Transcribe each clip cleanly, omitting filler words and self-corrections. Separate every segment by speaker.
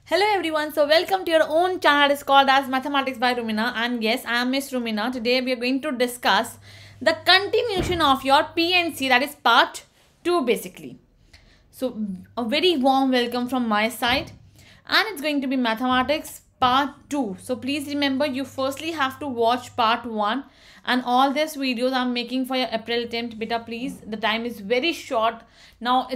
Speaker 1: Hello everyone, so welcome to your own channel. It's called as Mathematics by Rumina, and yes, I am Miss Rumina. Today we are going to discuss the continuation of your PNC, that is part 2 basically. So a very warm welcome from my side, and it's going to be Mathematics part 2. So please remember, you firstly have to watch part 1, and all these videos I'm making for your April attempt. Beta, please, the time is very short now.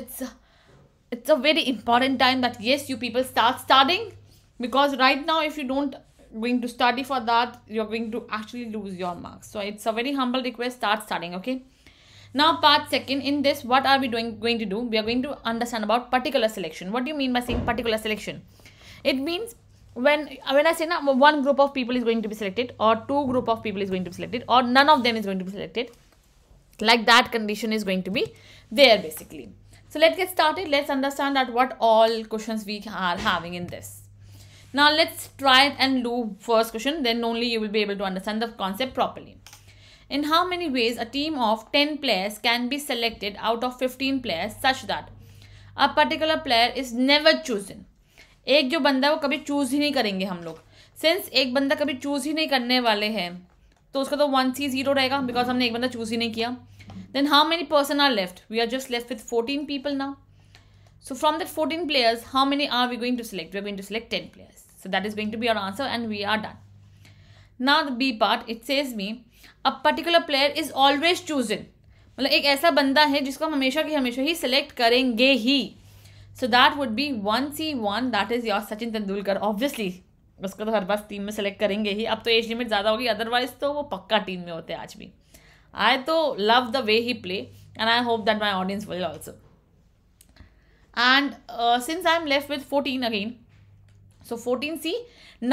Speaker 1: It's a very important time that yes, you people start studying, because right now if you don't going to study for that, you're going to actually lose your marks. So it's a very humble request, start studying. Okay, now part second. In this, what are we going to do? We are going to understand about particular selection. What do you mean by saying particular selection? It means when I say now one group of people is going to be selected, or two group of people is going to be selected, or none of them is going to be selected, like that condition is going to be there basically. So let's get started. Let's understand that what all questions we are having in this. Now let's try and do first question, then only you will be able to understand the concept properly. In how many ways a team of 10 players can be selected out of 15 players such that a particular player is never chosen? एक जो बंदा है वो कभी choose ही नहीं करेंगे हम लोग. सिंस एक बंदा कभी चूज ही नहीं करने वाले हैं, तो उसका तो 1C0 रहेगा, बिकॉज हमने एक बंदा चूज ही नहीं किया. Then how many person are left? We are just left with 14 people now. So from the 14 players, how many are we going to select? We are going to select 10 players. So that is going to be our answer, and we are done. Now the B part, it says me a particular player is always chosen. मतलब एक ऐसा बंदा है जिसको हम हमेशा की हमेशा ही select करेंगे ही. So that would be 1C1, that is your Sachin Tendulkar. Obviously उसको तो हर बार टीम में सेलेक्ट करेंगे ही. अब तो एज लिमिट ज़्यादा होगी, अदरवाइज तो वो पक्का टीम में होते हैं आज भी. I though love the way he play, and I hope that my audience will also. And since I am left with 14 again, so 14C,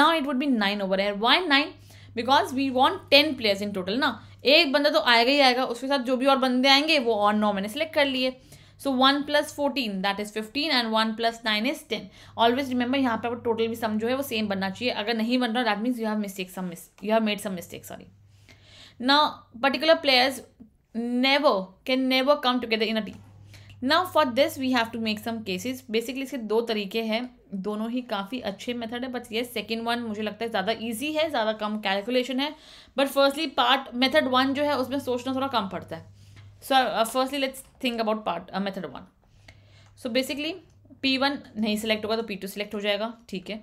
Speaker 1: now it would be 9 over here. Why 9? Because we want 10 players in total ना. एक बंदा तो आएगा ही आएगा, उसके साथ जो भी और बंदे आएंगे वो और 9 मैंने select कर लिए. So 1 plus 14, that is 15, and 1 plus 9 is 10. Always remember, यहाँ पे आपको total भी sum जो है वो same बनना चाहिए. अगर नहीं बन रहा, that means you have made some mistake. Sorry. Now particular players can never come together in a team. Now for this we have to make some cases. Basically इसके दो तरीके हैं, दोनों ही काफ़ी अच्छे मेथड है, बट ये सेकेंड वन मुझे लगता है ज़्यादा ईजी है, ज़्यादा कम कैलकुलेशन है. But firstly part method one जो है उसमें सोचना थोड़ा कम पड़ता है. So firstly let's think about part method one. So basically P1 नहीं सिलेक्ट होगा तो P2 सिलेक्ट हो जाएगा. ठीक है,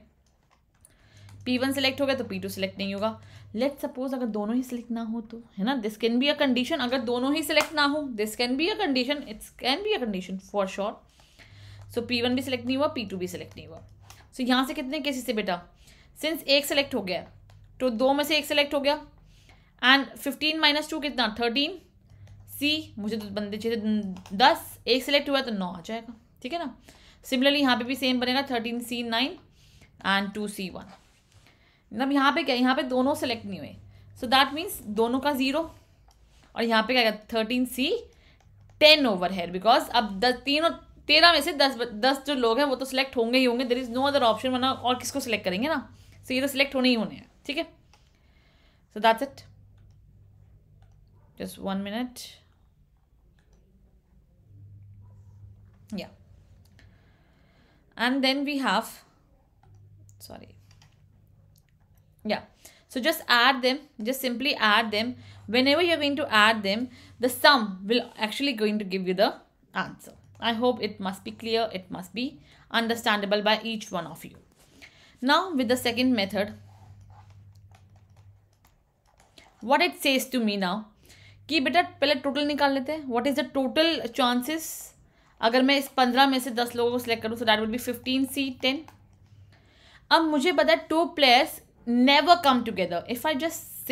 Speaker 1: P1 सिलेक्ट हो गया तो P2 सिलेक्ट नहीं होगा. लेट्स सपोज अगर दोनों ही सिलेक्ट ना हो तो, है ना, this can be a condition. अगर दोनों ही सिलेक्ट ना हो, this can be a condition, it's can be a condition for sure. So P1 भी सिलेक्ट नहीं हुआ, P2 भी सिलेक्ट नहीं हुआ. सो यहाँ से कितने केसेस से बेटा, सिंस एक सिलेक्ट हो गया तो दो में से एक सिलेक्ट हो गया, एंड 15 माइनस 2 कितना, 13C. मुझे तो बंदे चाहिए 10, एक सिलेक्ट हुआ तो 9 आ जाएगा. ठीक है ना. सिमिलरली यहाँ पे भी सेम बनेगा, 13C 9 एंड 2C 1. मतलब यहाँ पे क्या, यहाँ पे दोनों सेलेक्ट नहीं हुए, सो दैट मीन्स दोनों का 0. और यहाँ पे क्या, 13C 10 ओवर है, बिकॉज अब 13 में से 10 जो लोग हैं वो तो सिलेक्ट होंगे ही होंगे. There is no other option, वरना और किसको सिलेक्ट करेंगे ना. सो ये तो सिलेक्ट होने ही होने हैं. ठीक है, so that's it. Just 1 minute. या and then we have, sorry, yeah, so just add them, just simply add them. Whenever you're going to add them, the sum will actually going to give you the answer. I hope it must be clear, it must be understandable by each one of you. Now with the second method, what it says to me now कि बेटा पहले total निकाल लेते हैं. what is the total chances अगर मैं इस 15 में से 10 लोगों को सिलेक्ट करूँ, so that will be 15C 10. अब मुझे पता है 2 players never come together. If I just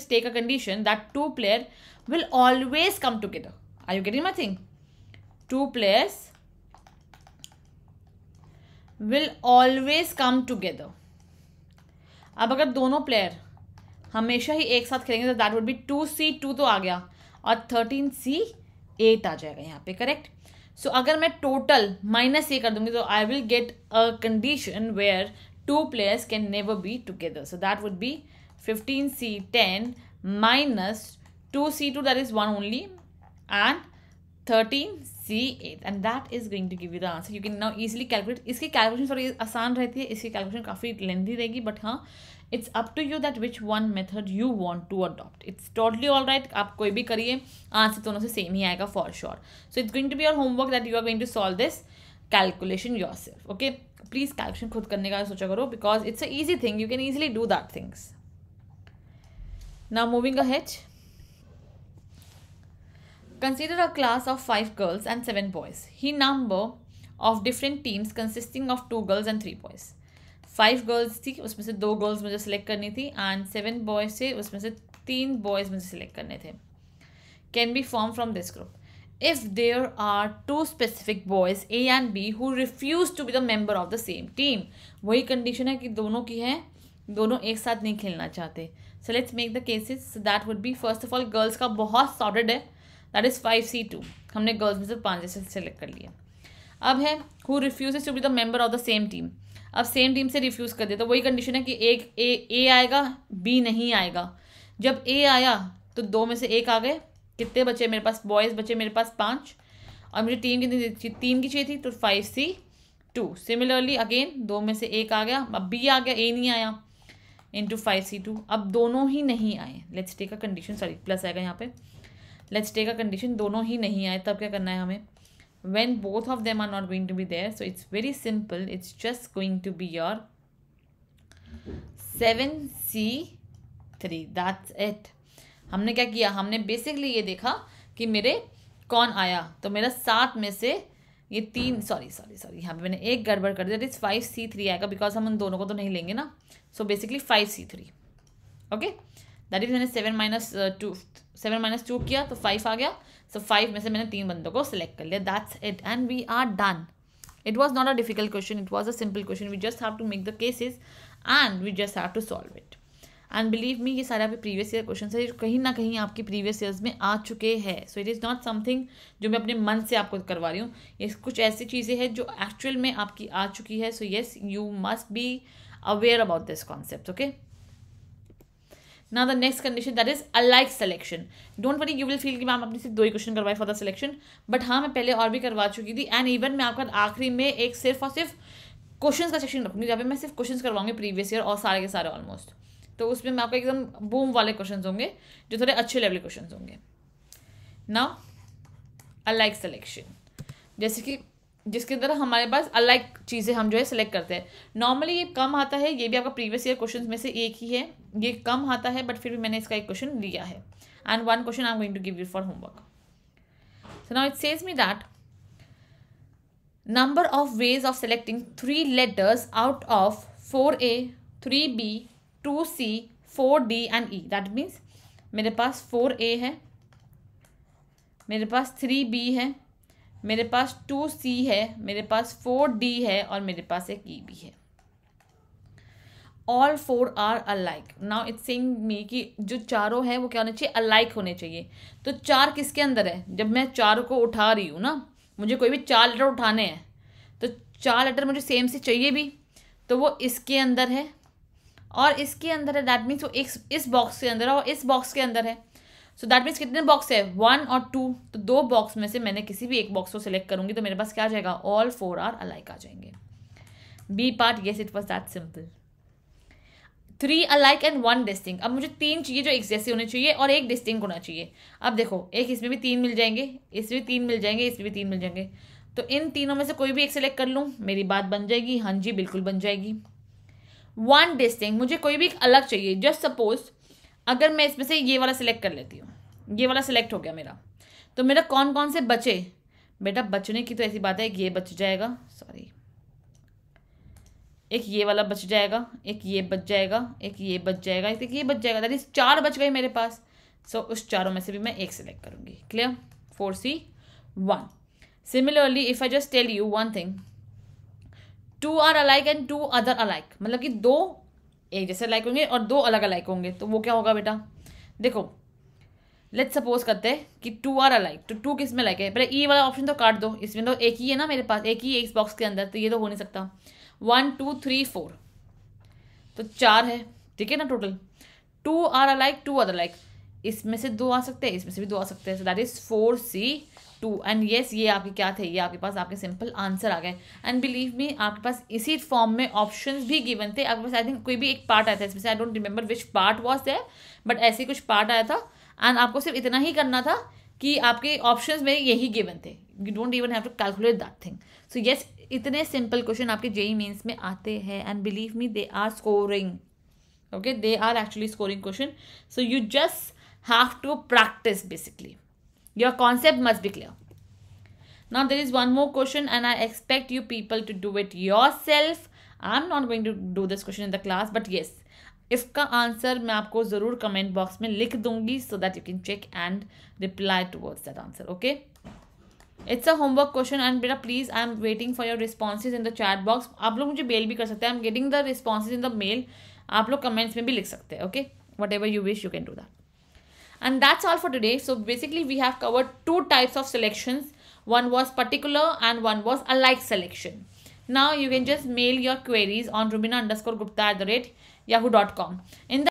Speaker 1: take a condition that 2 players will always come together. Are you getting my thing? 2 players will always come together. अब अगर दोनों player हमेशा ही एक साथ खेलेंगे तो दैट वुड बी 2C2 तो आ गया, और 13C8 आ जाएगा यहाँ पे. करेक्ट. सो अगर मैं टोटल माइनस ये कर दूंगी तो I will get a condition where 2 players can never be together. So that would be 15C 10 minus 2C2, that is 1 only, and 13 C8 and that is going to give you the answer. You can now easily calculate. इसकी calculation थोड़ी आसान रहती है, इसकी calculation काफ़ी lengthy रहेगी, but हाँ it's up to you that which one method you want to adopt. It's totally all right. आप कोई भी करिए, आंसर दोनों से सेम ही आएगा for sure. So it's going to be your homework that you are going to solve this calculation yourself. Okay, please calculation खुद करने का सोचा करो because it's a easy thing. You can easily do that things. Now moving ahead. Consider a class of 5 girls and 7 boys. He number of different teams consisting of 2 girls and 3 boys. 5 girls थी, उसमें से 2 girls मुझे select करनी थी and 7 boys थे, उसमें से 3 boys मुझे सेलेक्ट करने थे. Can be formed from this group. If there are 2 specific boys A and B who refuse to be the member of the same team. वही कंडीशन है कि दोनों की है, दोनों एक साथ नहीं खेलना चाहते. So let's make the cases. So that would be first of all girls का बहुत sorted है. That is 5C2. हमने गर्ल्स में से 5 जैसे सेलेक्ट कर लिया. अब है who refuses to be the member of the same team. अब सेम टीम से रिफ्यूज़ कर दिया तो वही कंडीशन है कि एक ए आएगा, बी नहीं आएगा. जब ए आया तो 2 में से 1 आ गए. कितने बचे मेरे पास? बॉयज़ बचे मेरे पास 5 और मुझे टीम कितनी 3 की चाहिए थी तो 5C2. सिमिलरली अगेन 2 में से 1 आ गया. अब बी आ गया, ए नहीं आया इंटू 5C2. अब दोनों ही नहीं आए. Let's take a condition, sorry plus आएगा यहाँ पे. लेट्स टेक अ कंडीशन, दोनों ही नहीं आए तब क्या करना है हमें? When both of them are not going to be there, so it's very simple. It's just going to be your 7C3. That's it. हमने क्या किया? हमने बेसिकली ये देखा कि मेरे कौन आया. तो मेरा 7 में से ये 3 सॉरी यहाँ पे मैंने एक गड़बड़ कर दिया. दैट इज 5C3 आएगा बिकॉज हम उन दोनों को तो नहीं लेंगे ना. So basically 5C3. Okay, that is मैंने 7 माइनस 2 किया तो 5 आ गया. सो 5 में से मैंने 3 बंदों को सिलेक्ट कर लिया. That's it and we are done. It was not a difficult question, it was a simple question. We just have to make the cases and we just have to solve it. And believe me, ये सारे आपके previous year question है जो कहीं ना कहीं आपके previous years में आ चुके हैं. So it is not something जो मैं अपने मन से आपको करवा रही हूँ. ये कुछ ऐसी चीज़ें हैं जो एक्चुअल में आपकी आ चुकी है. So yes, you must be aware about this concept. Okay, now the next condition that is alike selection. don't worry, you will feel कि मैम अपनी सिर्फ 2 ही क्वेश्चन करवाए फॉर द सिलेक्शन, बट हाँ मैं पहले और भी करवा चुकी थी. एंड इवन मैं आपका आखिरी में एक सिर्फ और सिर्फ क्वेश्चंस का सेक्शन रखूँगी जहाँ पे मैं सिर्फ क्वेश्चंस करवाऊंगी प्रीवियस ईयर और सारे के सारे ऑलमोस्ट. तो उसमें मैं आपको एकदम बूम वाले क्वेश्चन होंगे जो थोड़े अच्छे लेवल क्वेश्चन होंगे. नाउ अलाइक सिलेक्शन, जैसे कि जिसके अंदर हमारे पास अलाइक चीज़ें हम जो है सिलेक्ट करते हैं. नॉर्मली ये कम आता है, ये भी आपका प्रीवियस ईयर क्वेश्चन में से एक ही है. ये कम आता है बट फिर भी मैंने इसका एक क्वेश्चन लिया है. And 1 question I am going to give you for homework. So now it says me that number of ways of selecting 3 letters out of 4A, 3B, 2C, 4D and E. That means मेरे पास 4A है, मेरे पास 3B है, मेरे पास 2C है, मेरे पास 4D है और मेरे पास एक E भी है. All 4 are alike. Now it's saying me कि जो चारों है वो क्या होने चाहिए? अलाइक होने चाहिए. तो 4 किसके अंदर है? जब मैं 4 को उठा रही हूँ ना, मुझे कोई भी 4 लेटर उठाने हैं तो 4 लेटर मुझे सेम से चाहिए भी, तो वो इसके अंदर है और इसके अंदर है. दैट मीन्स वो इस बॉक्स के अंदर है और इस बॉक्स के अंदर है. सो दैट मीन्स कितने बॉक्स है? 1 और 2. तो 2 बॉक्स में से मैंने किसी भी एक बॉक्स को सिलेक्ट करूंगी तो मेरे पास क्या आ जाएगा? ऑल 4 आर अलाइक आ जाएंगे. B part, yes it was that simple. 3 alike and 1 distinct. अब मुझे 3 चाहिए जो एक जैसे होने चाहिए और एक डिस्टिंक्ट होना चाहिए. अब देखो, एक इसमें भी 3 मिल जाएंगे, इसमें भी 3 मिल जाएंगे, इसमें भी 3 मिल जाएंगे. तो इन तीनों में से कोई भी एक सिलेक्ट कर लूँ, मेरी बात बन जाएगी. हाँ जी, बिल्कुल बन जाएगी. 1 डिस्टिंक्ट, मुझे कोई भी एक अलग चाहिए. जस्ट सपोज अगर मैं इसमें से ये वाला सिलेक्ट कर लेती हूँ, ये वाला सिलेक्ट हो गया मेरा, तो मेरा कौन कौन से बचे? बेटा बचने की तो ऐसी बात है, एक ये बच जाएगा, सॉरी एक ये वाला बच जाएगा, एक ये बच जाएगा, एक ये बच जाएगा, एक ये बच जाएगा. दैट इज 4 बच गए मेरे पास. सो उस चारों में से भी मैं एक सिलेक्ट करूंगी. Clear? 4C1. Similarly if I just tell you one thing, 2 are alike and 2 other alike, मतलब कि 2 एक जैसे अलाइक होंगे और 2 अलग अलाइक होंगे. तो वो क्या होगा बेटा? देखो लेट्स सपोज करते हैं कि 2 आर अलाइक. तो 2 किस में लाइक है? पहले ई वाला ऑप्शन तो काट दो, इसमें तो एक ही है ना मेरे पास, एक ही है इस बॉक्स के अंदर, तो ये तो हो नहीं सकता. 1 2 3 4 तो 4 है, ठीक है ना total. 2 are alike 2 other like. इसमें से 2 आ सकते हैं, इसमें से भी 2 आ सकते हैं. So that is 4C2. And yes, ये आपके क्या थे, ये आपके पास आपके सिंपल आंसर आ गए. एंड बिलीव मी, आपके पास इसी फॉर्म में ऑप्शंस भी गिवन थे. आपके पास आई थिंक कोई भी एक पार्ट आया था इसमें से, I don't remember which part was there, but ऐसे ही कुछ पार्ट आया था. एंड आपको सिर्फ इतना ही करना था कि आपके ऑप्शंस में यही गिवन थे. You don't even have to calculate that thing. So yes, इतने सिंपल क्वेश्चन आपके जेईई मेंस में आते हैं. And believe me, they are scoring. Okay, they are actually scoring question. So you just have to practice basically. Your concept must be clear. Now there is one more question and I expect you people to do it yourself. I'm not going to do this question in the class, but yes, इसका answer मैं आपको ज़रूर comment box में लिख दूंगी so that you can check and reply towards that answer. Okay? It's a homework question and बेटा please I'm waiting for your responses in the chat box. आप लोग मुझे मेल भी कर सकते हैं. I'm getting the responses in the mail. आप लोग कमेंट्स में भी लिख सकते हैं. Okay, whatever you wish you can do that. And that's all for today. So basically we have covered 2 types of selections. One was particular and one was alike selection. Now you can just mail your queries on rumina_gupta@yahoo.com. In the